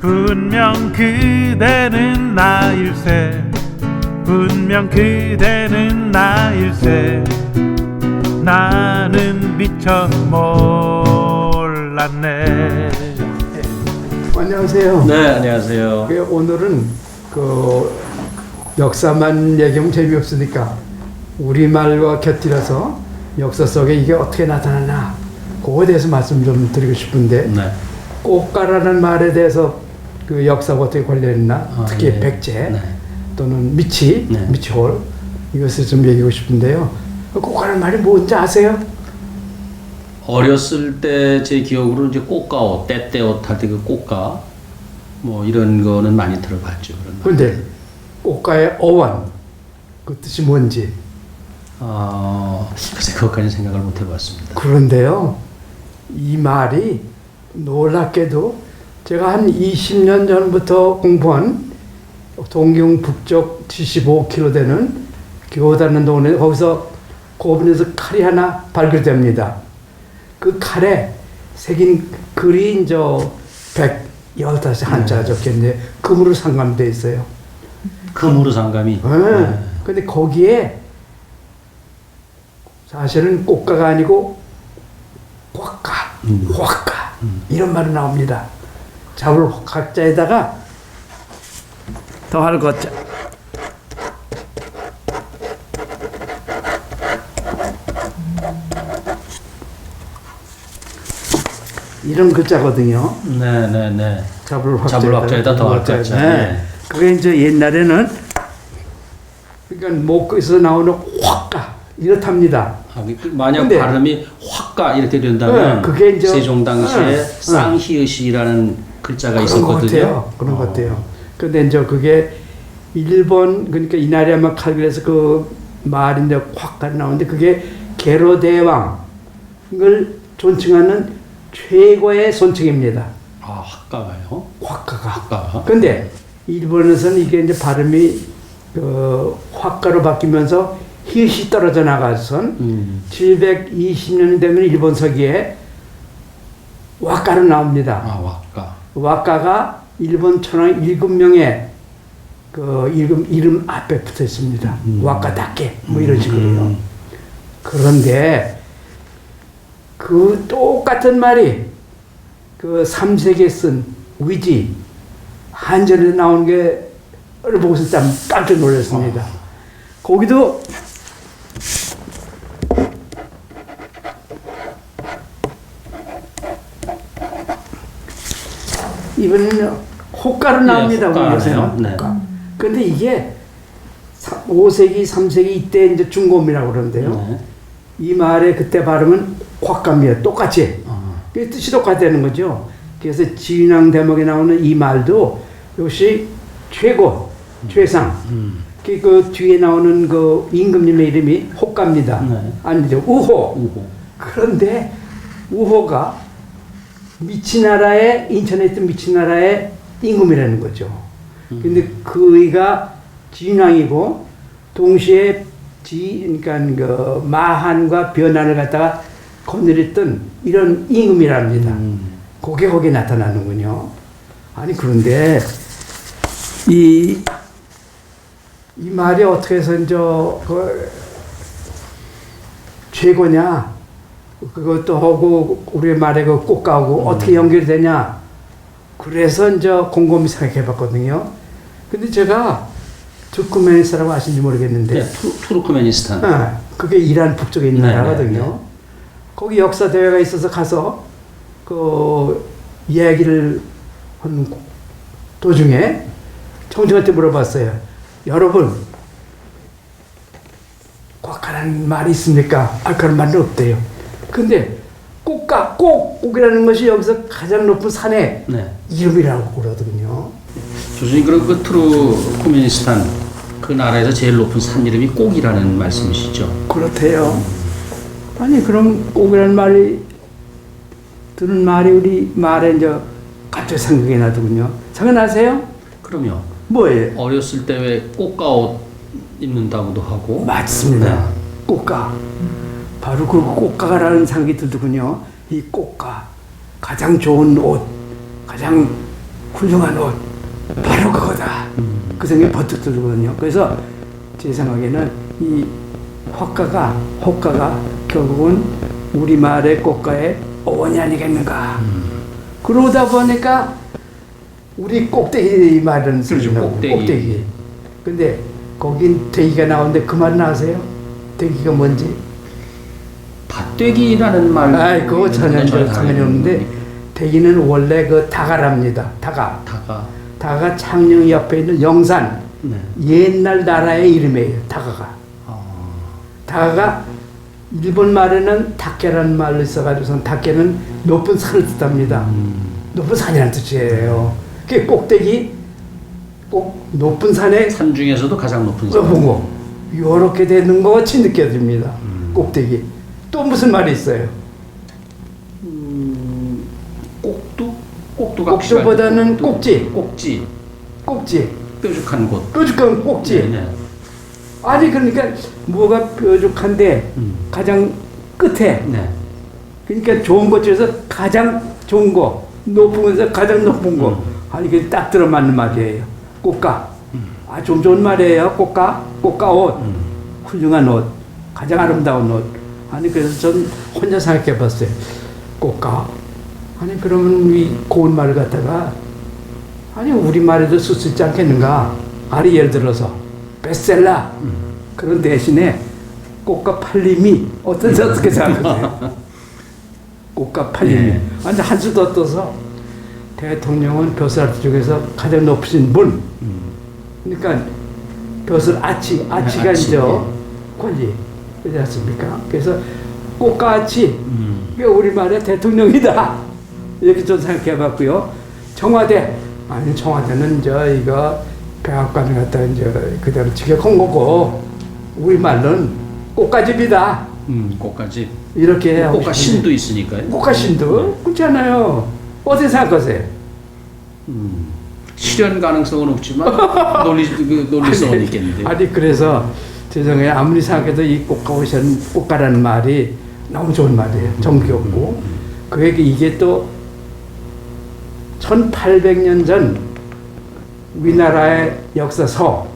분명 그대는 나일세 분명 그대는 나일세 나는 미처 몰랐네. 안녕하세요. 네, 안녕하세요. 오늘은 역사만 얘기하면 재미없으니까 우리말과 곁들여서 역사 속에 이게 어떻게 나타나나 그거에 대해서 말씀 좀 드리고 싶은데 네. 꽃가라는 말에 대해서 그 역사가 어떻게 관련있나 특히 예. 백제 네. 또는 미치, 네. 미치홀 이것을 좀 얘기하고 싶은데요. 꽃가라는 말이 뭔지 아세요? 어렸을 때 제 기억으로 이제 꽃가옷, 때때옷 할 때 그 꽃가 뭐 이런 거는 많이 들어봤죠. 그런 그런데 꽃가의 어원 그 뜻이 뭔지 글쎄 그것까지 생각을 못 해봤습니다. 그런데요, 이 말이 놀랍게도 제가 한 20년 전부터 공부한 동경 북쪽 75km 되는 교다는 동네 거기서 고분에서 칼이 하나 발견됩니다. 그 칼에 새긴 글이 저 115 한자가 적혀있는데 금으로 상감되어 있어요. 금으로 상감이. 네. 근데 거기에 사실은 꽃가가 아니고 화가, 화가 이런 말이 나옵니다. 잡을 각자에다가 더할 것자. 이런 글자거든요. 네네네. 잡을 확자에다 더할 것자. 네. 그게 이제 옛날에는 그러니까 목에서 나오는 화가 이렇답니다. 만약 근데, 발음이 확가 이렇게 된다면 그게 이제 세종 당시에 쌍희의시라는 글자가 있었거든요. 그런 것 같아요. 근데 이제 그게 일본 그러니까 이나리야마 칼빌에서 그 말이 이제 확가 나오는데 그게 게로대왕을 존칭하는 최고의 존칭입니다. 확가가요? 확가가. 확가가. 근데 일본에서는 이게 이제 발음이 확가로 바뀌면서 히읗이 떨어져 나가선 720년 되면 일본 서기에 왁가로 나옵니다. 왁가. 왁가가 일본 천황 7명의 그 이름 앞에 붙어 있습니다. 왁가답게 뭐 이런 식으로요. 그런데 그 똑같은 말이 그 3세기에 쓴 위지 한전에 나온 게를 보고서 참 깜짝 놀랐습니다. 거기도 이번에는 호가로 나옵니다. 우리 요새는. 네. 근데 이게 5세기, 3세기 이때 이제 중고음이라고 그러는데요. 네. 이 말의 그때 발음은 확갑니다. 똑같이. 그 뜻이 똑같다는 거죠. 그래서 진왕 대목에 나오는 이 말도 역시 최고, 최상. 그 뒤에 나오는 그 임금님의 이름이 호가입니다. 네. 아니죠. 우호. 그런데 우호가 미치나라의 인천에 있던 미치나라의 임금이라는 거죠. 근데 그이가 진왕이고 동시에 그러니까 그 마한과 변한을 갖다가 거느렸던 이런 임금이랍니다. 그게 거기에 나타나는군요. 아니 그런데 이 말이 어떻게 해서 이제 최고냐 그것도 하고 우리 말에 그 꽃가하고 어떻게 연결이 되냐 그래서 이제 곰곰이 생각해 봤거든요. 근데 제가 투르크메니스탄이라고 아시는지 모르겠는데 네, 투르크메니스탄. 그게 이란 북쪽에 있는 나라거든요. 거기 역사 대회가 있어서 가서 그 이야기를 한 도중에 청중한테 물어봤어요. 여러분 꽉가라는 말이 있습니까? 그런 말은 없대요. 근데 꼭이라는 것이 여기서 가장 높은 산의 이름이라고 그러거든요. 교수님 그럼 그 투르크메니스탄 그 나라에서 제일 높은 산 이름이 꼭이라는 말씀이시죠? 그렇대요. 아니 그럼 꼭이라는 말이 드는 말이 우리 말에 이제 갑자기 생각이 나더군요. 생각나세요? 그럼요. 뭐예요? 어렸을 때 왜 꽃가옷 입는다고도 하고. 맞습니다. 꽃가. 바로 그 꽃가라는 생각이 들더군요. 이 꽃가 가장 좋은 옷, 가장 훌륭한 옷 바로 그거다. 그 생각이 버뜩 들거든요. 그래서 제 생각에는 이 호가가 결국은 우리말의 꽃가의 어원이 아니겠는가. 그러다 보니까 우리 꼭대기 말은 그렇죠, 꼭대기. 근데 거긴 대기가 나오는데 그 말은 아세요? 대기가 뭔지? 밭되기라는 말. 아이 그거 전혀 상관이 없는데 대기는 원래 그 다가랍니다. 다가 창녕 옆에 있는 영산 네. 옛날 나라의 이름이에요. 다가가 일본 말에는 다케라는 말로 있어가지고선 다케는 높은 산을 뜻합니다. 높은 산이라는 뜻이에요. 그게 꼭대기 꼭 높은 산에 산 중에서도 가장 높은 산. 보고 요렇게 되는 것 같이 느껴집니다. 꼭대기. 또 무슨 말이 있어요? 꼭두보다는 꼭지. 뾰족한 곳. 뾰족한 꼭지. 네네. 아니 그러니까 뭐가 뾰족한데 가장 끝에. 네. 그러니까 좋은 것 중에서 가장 좋은 거, 높은 것에서 가장 높은 거. 아니 이게 딱 들어맞는 말이에요. 꽃가. 좀 좋은 말이에요. 꽃가 옷. 훌륭한 옷. 가장 아름다운 옷. 아니 그래서 전 혼자 생각해 봤어요. 꽃가. 아니 그러면 이 고운 말을 갖다가 아니 우리말에도 쓸 수 있지 않겠는가. 아니 예를 들어서 베스트셀러. 그런 대신에 꽃가 팔림이 어떻게 생각하세요? 꽃가 팔림이. 네. 완전 한수 더 떠서 대통령은 벼슬아치 중에서 가장 높으신 분. 그러니까 벼슬 아치가 이제 권리. 그렇지 않습니까? 그래서 꽃가아치. 그게 우리말의 대통령이다. 이렇게 좀 생각해 봤고요. 청와대. 아니 청와대는 이거 백악관을 갖다 이제 그대로 직역한 거고 우리말로는 꽃가집이다. 꽃가집. 이렇게 꽃가신도 있으니까요. 꽃가신도 그렇잖아요. 어떻게 생각하세요? 실현 가능성은 없지만 논리성은 있겠는데. 아니 그래서 죄송해요. 아무리 생각해도 이 꽃가라는 말이 너무 좋은 말이에요. 정겹고 그게 이게 또 1800년 전 우리나라의 역사서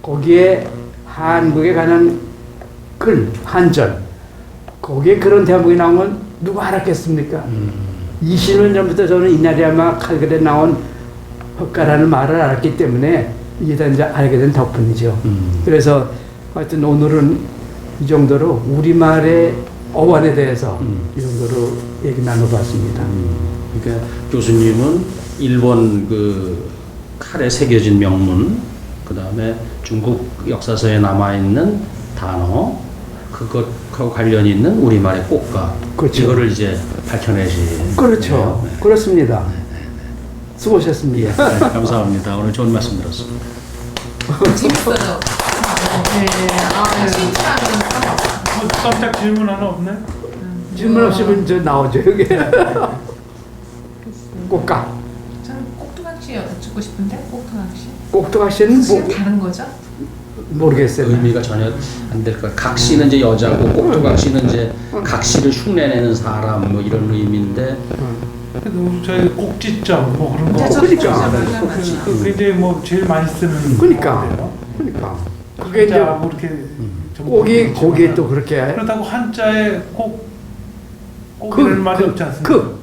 거기에 한국에 관한 글 한전 거기에 그런 대목이 나오면 누가 알았겠습니까? 20년 전부터 저는 이날이야마 칼글에 나온 헛가라는 말을 알았기 때문에 이게 다 이제 알게 된 덕분이죠. 그래서 하여튼 오늘은 이 정도로 우리말의 어원에 대해서 이 정도로 얘기 나눠봤습니다. 그러니까 교수님은 일본 그 칼에 새겨진 명문, 그 다음에 중국 역사서에 남아있는 단어, 그것하고 관련이 있는 우리말의 꽃가, 그렇죠. 이거를 이제 밝혀내신. 그렇죠. 거예요. 네. 그렇습니다. 수고하셨습니다. 예, 네, 감사합니다. 오늘 좋은 말씀 들었습니다. 재밌어요. 네, 칭찬하니까. 깜짝 질문 하나 없네? 질문 없으면 저 나오죠 여기. 꽃가. 저는 꼭두각시 듣고 싶은데 꼭두각시. 꼭두각시는 사실 다른 거죠? 모르겠어요. 의미가 전혀 안 될 거예요. 각시는 이제 여자고 꼭두각시는 이제 각시를 흉내내는 사람 뭐 이런 의미인데. 그래도 저희 꼭지점 뭐 그런 거. 그러니까. 그 굉장히 뭐 제일 많이 쓰는. 그러니까. 거예요. 그러니까. 그게 이제 한자 뭐 이렇게 꼭이 거기에 또 그렇게. 그렇다고 한자에 꼭이라는 말이 없지 않습니까?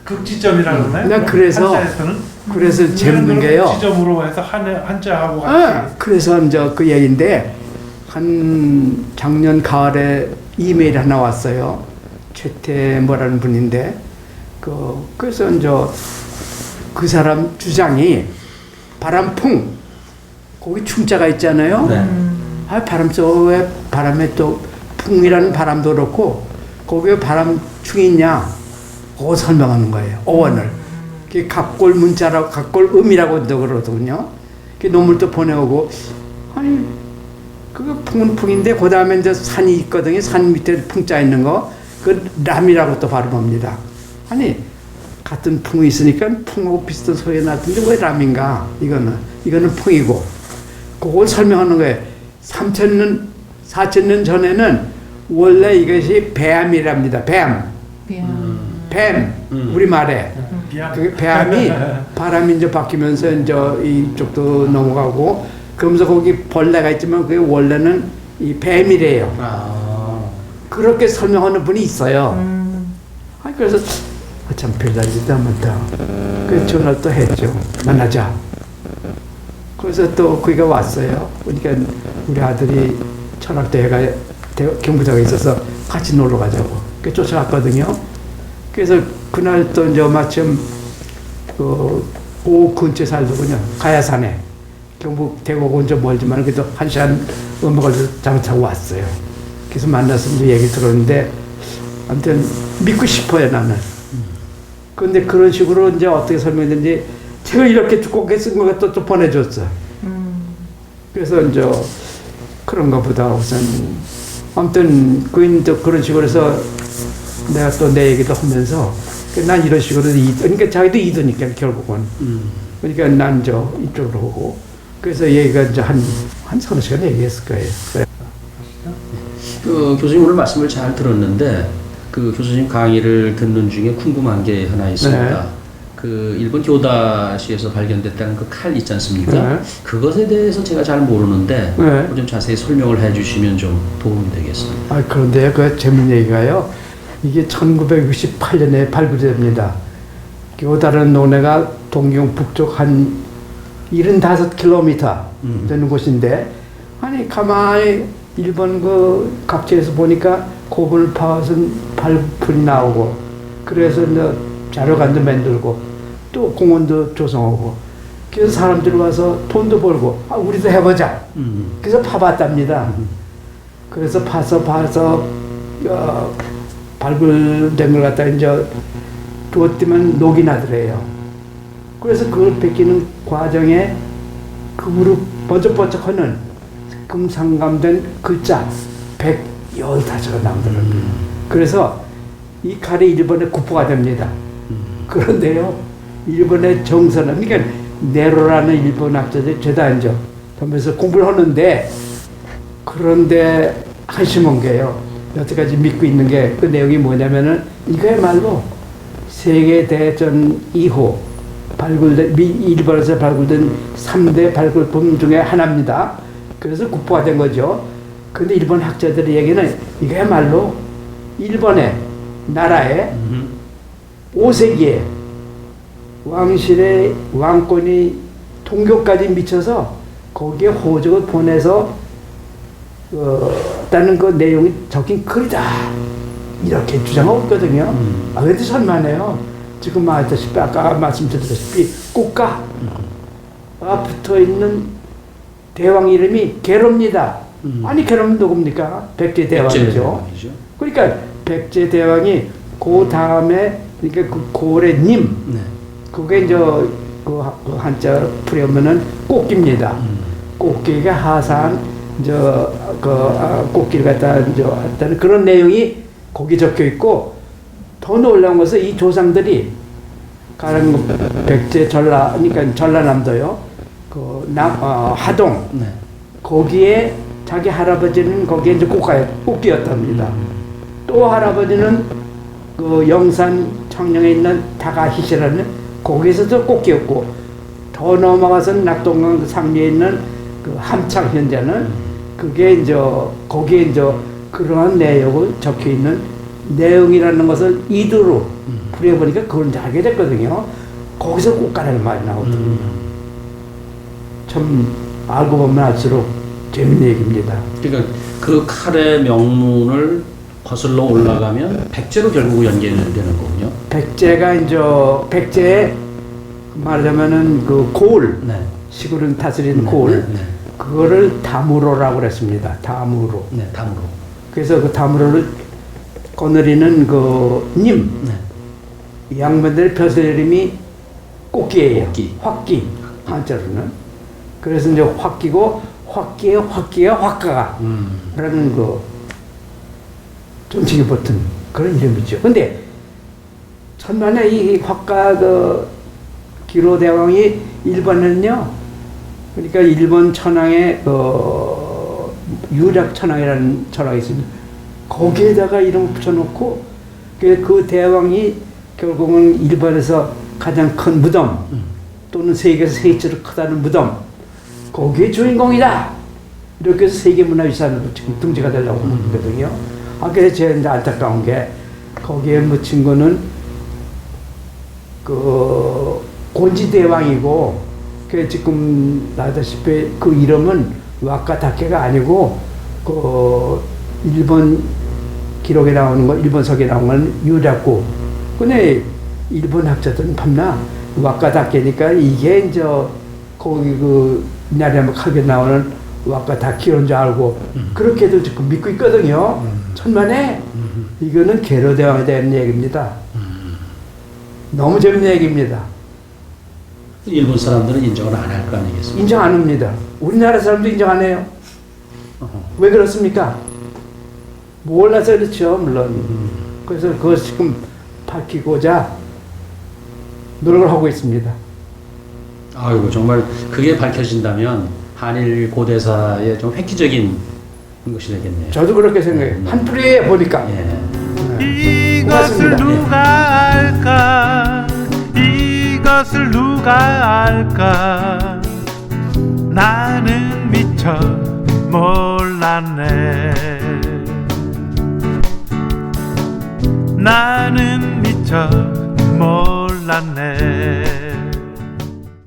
극지점이라고 그러나요? 나 그래서 한자에서는 그래서 재밌는 게요. 극지점으로 해서 한자하고 같이. 그래서 이제 그 얘기인데 한 작년 가을에 이메일 하나 왔어요. 최태모라는 분인데 그래서 이제 그 사람 주장이 바람풍 거기 충자가 있잖아요. 네. 바람 속에 바람에 또 풍이라는 바람도 그렇고 거기에 바람충이 있냐 그거 설명하는 거예요. 어원을. 그게 갑골 문자라고 갑골 음이라고 그러거든요. 그 논문도 보내오고 아니 그거 풍은 풍인데 그 다음에 이제 산이 있거든요. 산 밑에 풍자 있는 거 그 람이라고 또 발음합니다. 아니 같은 풍이 있으니까 풍하고 비슷한 소리가 나던데 왜 람인가? 이거는 풍이고 그걸 설명하는 거예요. 3,000년 4,000년 전에는 원래 이것이 뱀이랍니다. 뱀. 우리말에 미안. 그 바람이 이제 바뀌면서 이제 이쪽도 넘어가고 그러면서 거기 벌레가 있지만 그게 원래는 이 뱀이래요. 아. 그렇게 설명하는 분이 있어요. 그래서 참 별다르지도 않다. 그래서 전화를 또 했죠. 만나자. 그래서 또 그가 왔어요. 그러니까 우리 아들이 천학대회가 경부장에 있어서 같이 놀러 가자고. 그 쫓아갔거든요. 그래서 그날 또 이제 마침 그 근처에 살더군요. 가야산에. 경북 대구하고 이제 멀지만 그래도 1시간 넘어 걸려서 잘못하고 왔어요. 그래서 만나서 이제 얘기 들었는데 아무튼 믿고 싶어요 나는. 그런데 그런 식으로 이제 어떻게 설명했는지 제가 이렇게 두껍게 쓴 것도 또 보내줬어. 그래서 이제 그런가 보다 우선 아무튼 그런 식으로 해서 내가 또 내 얘기도 하면서 난 이런 식으로 그러니까 자기도 이도니까 결국은 그러니까 난 저 이쪽으로 오고 그래서 얘기가 이제 한 서너 시간 얘기했을 거예요. 그 교수님 오늘 말씀을 잘 들었는데 그 교수님 강의를 듣는 중에 궁금한 게 하나 있습니다. 네. 그 일본 교다시에서 발견됐다는 그 칼 있지 않습니까? 네. 그것에 대해서 제가 잘 모르는데 네. 좀 자세히 설명을 해주시면 좀 도움이 되겠습니다. 그런데 그 재밌는 얘기가요. 이게 1968년에 발굴됩니다. 교다라는 논에가 동경 북쪽 한 75km 되는 곳인데 아니 가만히 일본 그 각지에서 보니까 고분을 파서 발풀이 나오고 그래서 이제 자료관도 만들고 또 공원도 조성하고 그래서 사람들이 와서 돈도 벌고 우리도 해보자. 그래서 파봤답니다. 그래서 봐서 발굴된 걸 갖다 이제 두었더만 녹이 나더래요. 그래서 그걸 베끼는 과정에 금으로 번쩍번쩍하는 금상감된 글자 115자가 나오더라고요. 그래서 이 칼이 일본의 국보가 됩니다. 그런데요, 일본의 정선은, 그러니까 네로라는 일본 학자들이 죄다 앉아 하면서 공부를 하는데, 그런데 한심한 게요, 여태까지 믿고 있는 게 그 내용이 뭐냐면은 이거야말로 세계대전 이후 일본에서 발굴된 3대 발굴품 중에 하나입니다. 그래서 국보가 된 거죠. 근데 일본 학자들의 얘기는 이거야말로 일본의 나라의 5세기에 왕실의 왕권이 통교까지 미쳐서 거기에 호적을 보내서 다는 그 내용이 적힌 글이다. 이렇게 주장하고 있거든요. 그런데 설마네요. 지금 말했다시피 아까 말씀드렸다시피 국가가 붙어있는 대왕 이름이 계로입니다. 아니 계로는 누굽니까? 백제 대왕이죠. 그러니까 백제 대왕이 그 다음에 그러니까 그 고래님 그게 이제 그 한자 풀이하면은 꽃기입니다. 꽃기가 하산 꽃기를 갖다 했다는 그런 내용이 거기 적혀 있고 더 놀라운 것은 이 조상들이 가령 백제 그러니까 전라남도요. 하동 거기에 자기 할아버지는 거기에 이제 꽃기였답니다. 또 할아버지는 그 영산 청령에 있는 다가히시라는 거기에서도 꽃기였고 더 넘어가서는 낙동강 상류에 있는 그 함창 현자는 그게 이제 거기에 이제 그러한 내용을 적혀 있는 내용이라는 것을 이두로 풀어보니까 그걸 이제 알게 됐거든요. 거기서 꽃가라는 말이 나오거든요. 참 알고 보면 알수록 재밌는 얘기입니다. 그러니까 그 칼의 명문을 거슬러 올라가면 백제로 결국 연결되는 거군요. 백제가 이제 백제에 말하자면은 그 고을 시골은 다스리는 고을 그거를 다무로라고 그랬습니다. 다무로. 다무로. 그래서 그 다무로를 거느리는 그 님. 이 양반들의 벼슬 이름이 꽃기예요. 확기. 한자로는. 그래서 이제 확기고 확기에 화가가 라는 그 정치기 붙은 그런 이름이죠. 근데 천만에 이 화가 그 기로대왕이 일본은요. 그러니까 일본 천황의 유락천황이라는 천황이 있습니다. 거기에다가 이름을 붙여놓고 그 대왕이 결국은 일본에서 가장 큰 무덤 또는 세계에서 셋째로 크다는 무덤 거기에 주인공이다. 이렇게 해서 세계문화유산으로 지금 등재가 되려고 하는 거거든요. 그래서 제가 이제 안타까운 게 거기에 묻힌 거는 그 곤지대왕이고 그 지금 나다시피 그 이름은 와카다케가 아니고 그 일본 기록에 나오는 거 일본석에 나오는 건 유라쿠. 근데 일본 학자들은 밤나 와카다케니까 이게 이제 거기 그 나라의 칼에 나오는 와카다키인 줄 알고 그렇게도 지금 믿고 있거든요. 천만에 이거는 게르대왕에 대한 얘기입니다. 너무 재밌는 얘기입니다. 일본 사람들은 인정을 안 할 거 아니겠습니까? 인정 안 합니다. 우리나라 사람도 인정 안 해요. 왜 그렇습니까? 몰라서 그렇죠, 물론. 그래서 그걸 지금 밝히고자 노력을 하고 있습니다. 아이고 정말 그게 밝혀진다면 한일 고대사의 좀 획기적인 것이 되겠네요. 저도 그렇게 생각해요. 한풀이에 보니까. 예. 이것을 고맙습니다. 누가 알까? 이것을 누가 알까? 나는 미처 몰랐네. 나는 미처 몰랐네.